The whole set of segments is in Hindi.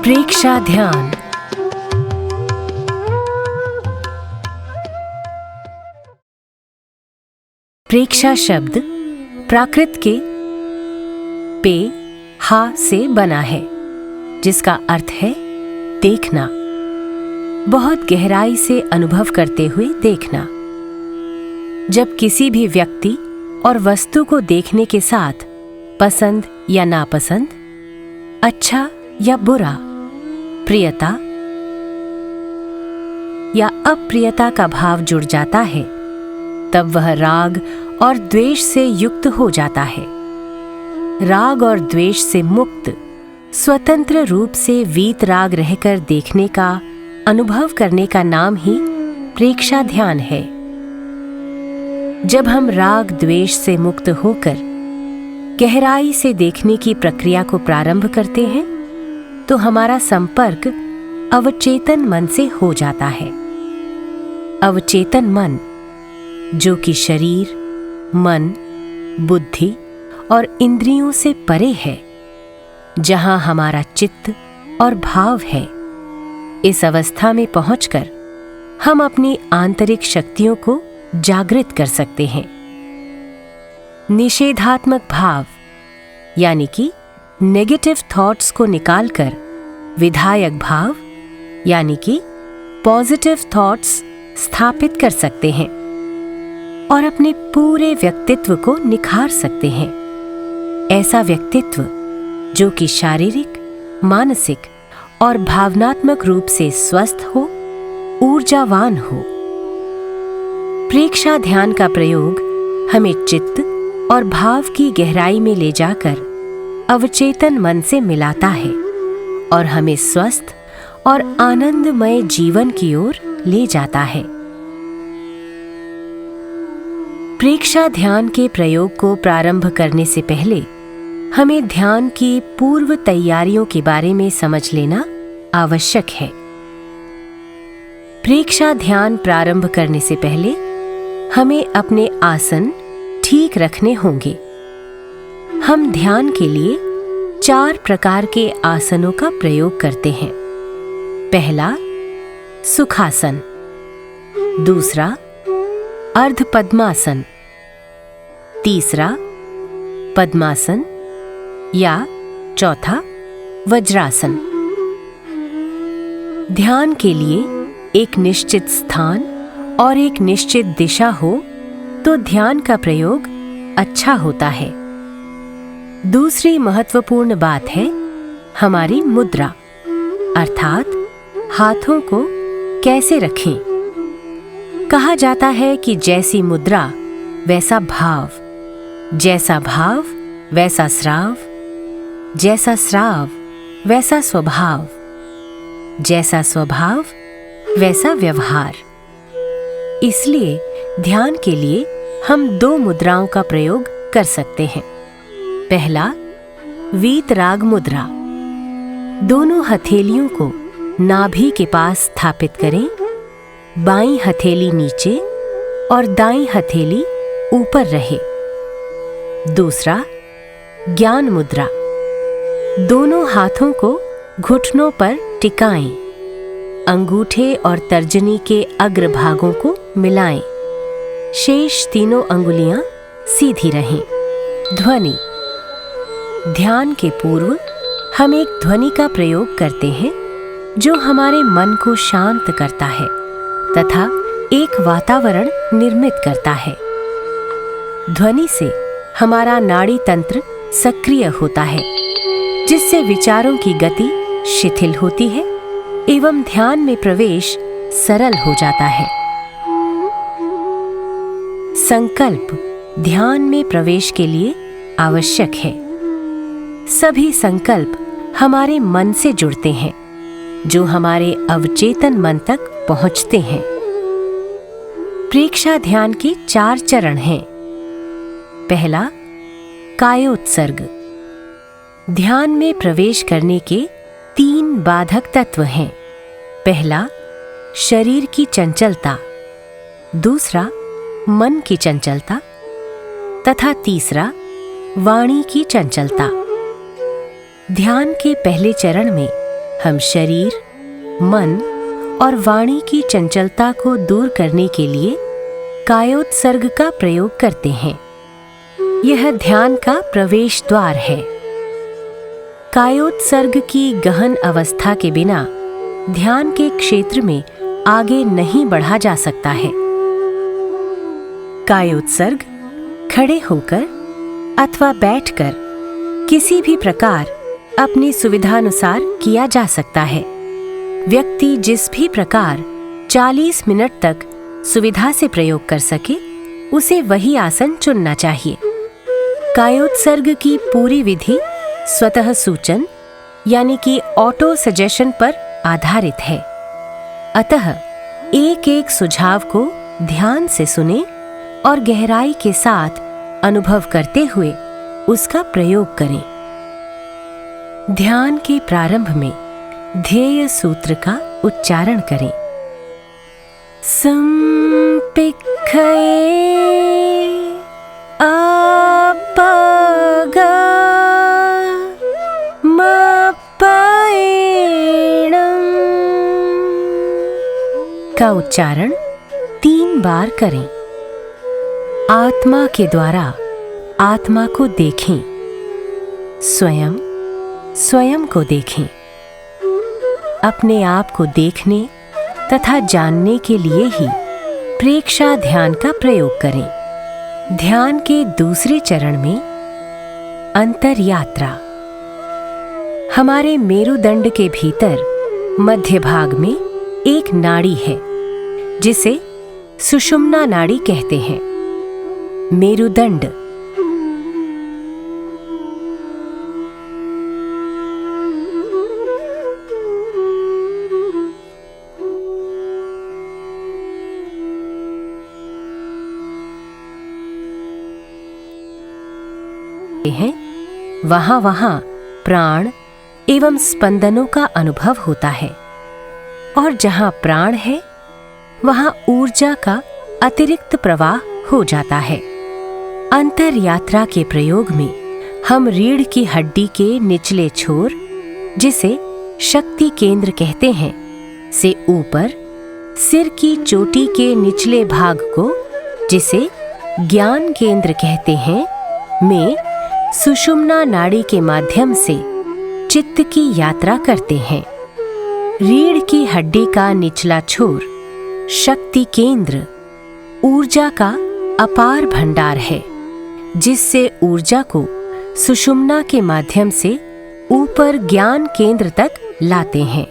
प्रेक्षा ध्यान। प्रेक्षा शब्द प्राकृत के पे हा से बना है, जिसका अर्थ है देखना, बहुत गहराई से अनुभव करते हुए देखना। जब किसी भी व्यक्ति और वस्तु को देखने के साथ पसंद या नापसंद, अच्छा या बुरा, प्रियता या अप्रियता का भाव जुड़ जाता है, तब वह राग और द्वेष से युक्त हो जाता है। राग और द्वेष से मुक्त, स्वतंत्र रूप से वीतराग रहकर देखने का, अनुभव करने का नाम ही प्रेक्षा ध्यान है। जब हम राग द्वेष से मुक्त होकर गहराई से देखने की प्रक्रिया को प्रारंभ करते हैं, तो हमारा संपर्क अवचेतन मन से हो जाता है। अवचेतन मन, जो कि शरीर, मन, बुद्धि और इंद्रियों से परे है, जहां हमारा चित्त और भाव है। इस अवस्था में पहुंचकर हम अपनी आंतरिक शक्तियों को जागृत कर सकते हैं। निषेधात्मक भाव यानी कि नेगेटिव थॉट्स को निकालकर विधायक भाव यानी कि पॉजिटिव थॉट्स स्थापित कर सकते हैं और अपने पूरे व्यक्तित्व को निखार सकते हैं। ऐसा व्यक्तित्व जो कि शारीरिक, मानसिक और भावनात्मक रूप से स्वस्थ हो, ऊर्जावान हो। प्रेक्षा ध्यान का प्रयोग हमें चित्त और भाव की गहराई में ले जाकर अवचेतन मन से मिलाता है और हमें स्वस्थ और आनंदमय जीवन की ओर ले जाता है। प्रेक्षा ध्यान के प्रयोग को प्रारंभ करने से पहले हमें ध्यान की पूर्व तैयारियों के बारे में समझ लेना आवश्यक है। प्रेक्षा ध्यान प्रारंभ करने से पहले हमें अपने आसन ठीक रखने होंगे। हम ध्यान के लिए 4 प्रकार के आसनों का प्रयोग करते हैं। पहला, सुखासन। दूसरा, अर्ध पद्मासन। तीसरा, पद्मासन या चौथा, वज्रासन। ध्यान के लिए एक निश्चित स्थान और एक निश्चित दिशा हो तो ध्यान का प्रयोग अच्छा होता है। दूसरी महत्वपूर्ण बात है हमारी मुद्रा, अर्थात हाथों को कैसे रखें। कहा जाता है कि जैसी मुद्रा वैसा भाव, जैसा भाव वैसा स्राव, जैसा स्राव वैसा स्वभाव, जैसा स्वभाव वैसा व्यवहार। इसलिए ध्यान के लिए हम 2 मुद्राओं का प्रयोग कर सकते हैं। पहला, वीतराग मुद्रा। दोनों हथेलियों को नाभि के पास स्थापित करें। बाईं हथेली नीचे और दाईं हथेली ऊपर रहे। दूसरा, ज्ञान मुद्रा। दोनों हाथों को घुटनों पर टिकाएं। अंगूठे और तर्जनी के अग्रभागों को मिलाएं। शेष तीनों अंगुलियां सीधी रहें। ध्वनि। ध्यान के पूर्व हम एक ध्वनि का प्रयोग करते हैं जो हमारे मन को शांत करता है तथा एक वातावरण निर्मित करता है। ध्वनि से हमारा नाड़ी तंत्र सक्रिय होता है, जिससे विचारों की गति शिथिल होती है एवं ध्यान में प्रवेश सरल हो जाता है। संकल्प ध्यान में प्रवेश के लिए आवश्यक है। सभी संकल्प हमारे मन से जुड़ते हैं, जो हमारे अवचेतन मन तक पहुंचते हैं। प्रेक्षा ध्यान के 4 चरण हैं। पहला, कायोत्सर्ग। ध्यान में प्रवेश करने के 3 बाधक तत्व हैं। पहला, शरीर की चंचलता। दूसरा, मन की चंचलता तथा तीसरा, वाणी की चंचलता। ध्यान के पहले चरण में हम शरीर, मन और वाणी की चंचलता को दूर करने के लिए कायोत्सर्ग का प्रयोग करते हैं। यह ध्यान का प्रवेश द्वार है। कायोत्सर्ग की गहन अवस्था के बिना ध्यान के क्षेत्र में आगे नहीं बढ़ा जा सकता है। कायोत्सर्ग खड़े होकर अथवा बैठकर किसी भी प्रकार अपनी सुविधानुसार किया जा सकता है। व्यक्ति जिस भी प्रकार 40 मिनट तक सुविधा से प्रयोग कर सके, उसे वही आसन चुनना चाहिए। कायोत्सर्ग की पूरी विधि स्वतः सूचन यानी कि ऑटो सजेशन पर आधारित है। अतः एक एक सुझाव को ध्यान से सुने और गहराई के साथ अनुभव करते हुए उसका प्रयोग करें। ध्यान के प्रारंभ में ध्येय सूत्र का उच्चारण करें। संपिक्खये अपगा का उच्चारण 3 बार करें। आत्मा के द्वारा आत्मा को देखें, स्वयं स्वयं को देखें। अपने आप को देखने तथा जानने के लिए ही प्रेक्षा ध्यान का प्रयोग करें। ध्यान के दूसरे चरण में अंतर यात्रा। हमारे मेरुदंड के भीतर मध्य भाग में एक नाड़ी है जिसे सुषुम्ना नाड़ी कहते हैं। मेरुदंड हैं, वहां प्राण एवं स्पंदनों का अनुभव होता है, और जहां प्राण है वहां ऊर्जा का अतिरिक्त प्रवाह हो जाता है। अंतर यात्रा के प्रयोग में हम रीढ़ की हड्डी के निचले छोर, जिसे शक्ति केंद्र कहते हैं, से ऊपर सिर की चोटी के निचले भाग को, जिसे ज्ञान केंद्र कहते हैं, में सुषुम्ना नाड़ी के माध्यम से चित्त की यात्रा करते हैं। रीढ़ की हड्डी का निचला छोर शक्ति केंद्र ऊर्जा का अपार भंडार है, जिससे ऊर्जा को सुषुम्ना के माध्यम से ऊपर ज्ञान केंद्र तक लाते हैं।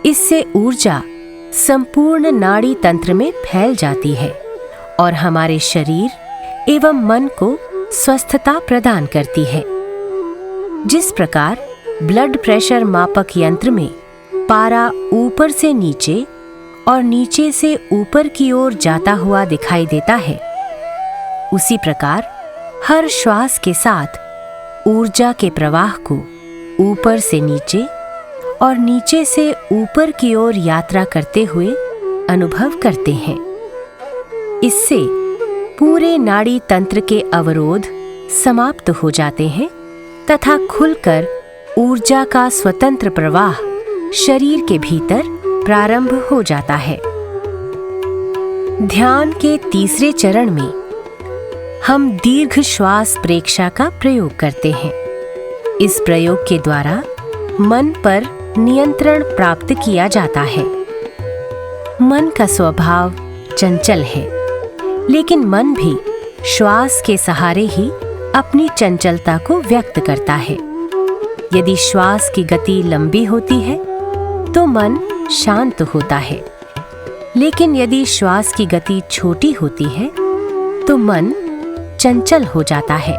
इससे ऊर्जा संपूर्ण नाड़ी तंत्र में फैल जाती है और हमारे शरीर एवं मन को स्वस्थता प्रदान करती है। जिस प्रकार ब्लड प्रेशर मापक यंत्र में पारा ऊपर से नीचे और नीचे से ऊपर की ओर जाता हुआ दिखाई देता है, उसी प्रकार हर श्वास के साथ ऊर्जा के प्रवाह को ऊपर से नीचे और नीचे से ऊपर की ओर यात्रा करते हुए अनुभव करते हैं। इससे पूरे नाड़ी तंत्र के अवरोध समाप्त हो जाते हैं तथा खुलकर ऊर्जा का स्वतंत्र प्रवाह शरीर के भीतर प्रारंभ हो जाता है। ध्यान के तीसरे चरण में हम दीर्घ श्वास प्रेक्षा का प्रयोग करते हैं। इस प्रयोग के द्वारा मन पर नियंत्रण प्राप्त किया जाता है। मन का स्वभाव चंचल है, लेकिन मन भी श्वास के सहारे ही अपनी चंचलता को व्यक्त करता है। यदि श्वास की गति लंबी होती है तो मन शांत होता है, लेकिन यदि श्वास की गति छोटी होती है तो मन चंचल हो जाता है।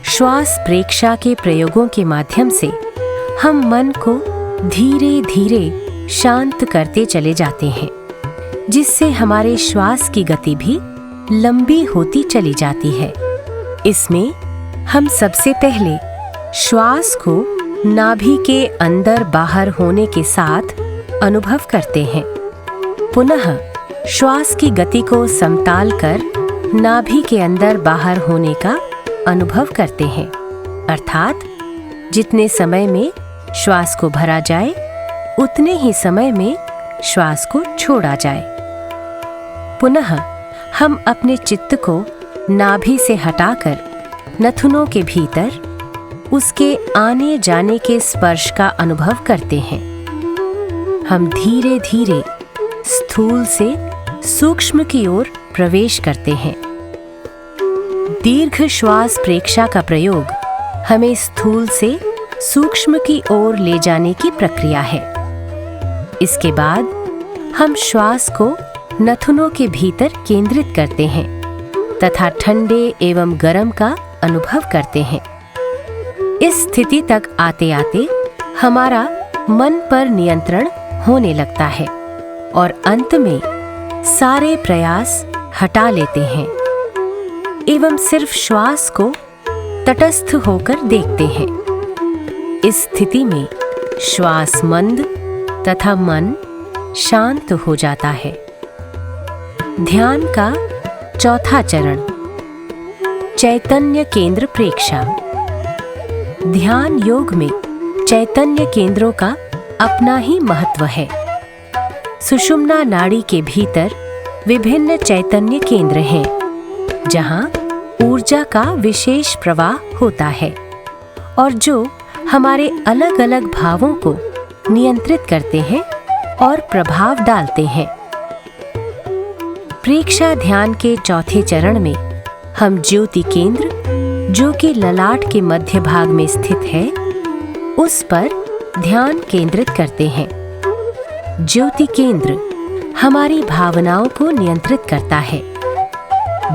श्वास प्रेक्षा के प्रयोगों के माध्यम से हम मन को धीरे धीरे शांत करते चले जाते हैं, जिससे हमारे श्वास की गति भी लंबी होती चली जाती है। इसमें हम सबसे पहले श्वास को नाभि के अंदर बाहर होने के साथ अनुभव करते हैं। पुनः श्वास की गति को समताल कर नाभि के अंदर बाहर होने का अनुभव करते हैं, अर्थात जितने समय में श्वास को भरा जाए, उतने ही समय में श्वास को छोड़ा जाए। पुनः हम अपने चित्त को नाभि से हटाकर नथुनों के भीतर उसके आने जाने के स्पर्श का अनुभव करते हैं। हम धीरे धीरे स्थूल से सूक्ष्म की ओर प्रवेश करते हैं। दीर्घ श्वास प्रेक्षा का प्रयोग हमें स्थूल से सूक्ष्म की ओर ले जाने की प्रक्रिया है। इसके बाद हम श्वास को नथुनों के भीतर केंद्रित करते हैं तथा ठंडे एवं गर्म का अनुभव करते हैं। इस स्थिति तक आते आते हमारा मन पर नियंत्रण होने लगता है और अंत में सारे प्रयास हटा लेते हैं एवं सिर्फ श्वास को तटस्थ होकर देखते हैं। इस स्थिति में श्वास मंद तथा मन शांत हो जाता है। ध्यान का चौथा चरण, चैतन्य केंद्र प्रेक्षा। ध्यान योग में चैतन्य केंद्रों का अपना ही महत्व है। सुषुम्ना नाड़ी के भीतर विभिन्न चैतन्य केंद्र हैं, जहां ऊर्जा का विशेष प्रवाह होता है और जो हमारे अलग अलग भावों को नियंत्रित करते हैं और प्रभाव डालते हैं। प्रेक्षा ध्यान के चौथे चरण में हम ज्योति केंद्र, जो कि ललाट के मध्य भाग में स्थित है, उस पर ध्यान केंद्रित करते हैं। ज्योति केंद्र हमारी भावनाओं को नियंत्रित करता है।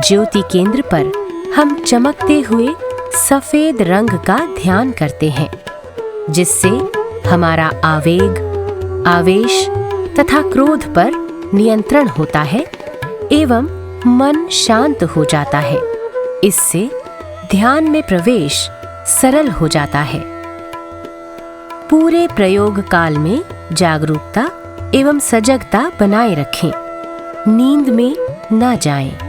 ज्योति केंद्र पर हम चमकते हुए सफेद रंग का ध्यान करते हैं, जिससे हमारा आवेग, आवेश तथा क्रोध पर नियंत्रण होता है एवं मन शांत हो जाता है। इससे ध्यान में प्रवेश सरल हो जाता है। पूरे प्रयोग काल में जागरूकता एवं सजगता बनाए रखें। नींद में न जाएं।